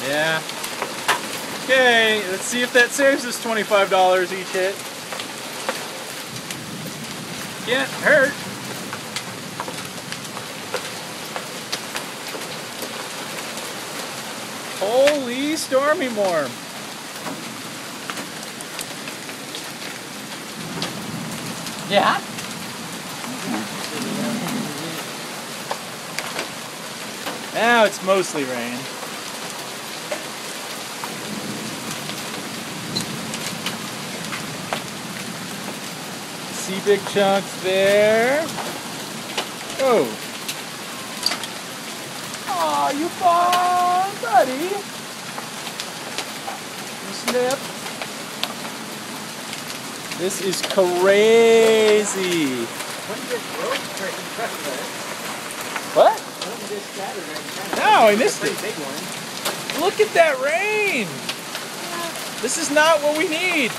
Yeah. Okay, let's see if that saves us $25 each hit. Can't hurt. Holy stormy worm. Yeah? Now it's mostly rain. See big chunks there. Oh. Aw, you fall, buddy. You slip. This is crazy. What? No, I missed it. Look at that rain. This is not what we need.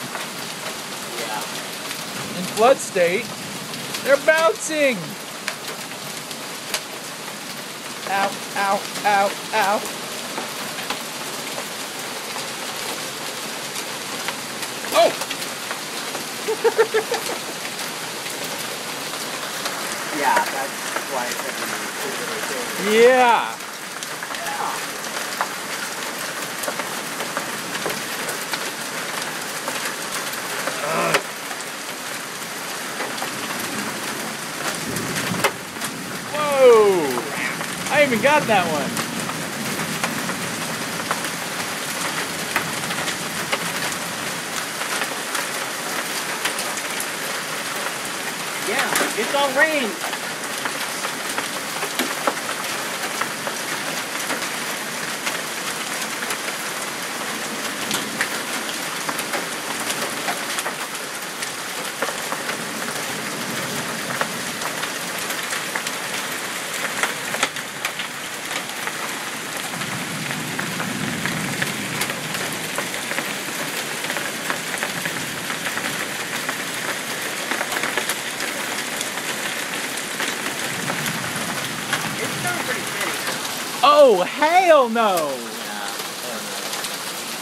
In flood state, they're bouncing. Ow, ow, ow, ow. Oh! Yeah, that's why it's every Yeah. Whoa! I even got that one. Yeah, it's all rain. Oh, hell no!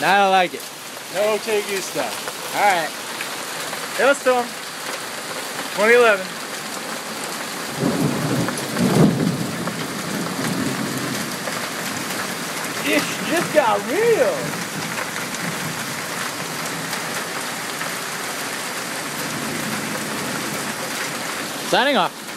Yeah. I don't like it. No take you stuff. Alright. Hailstorm 2011. It just got real. Signing off.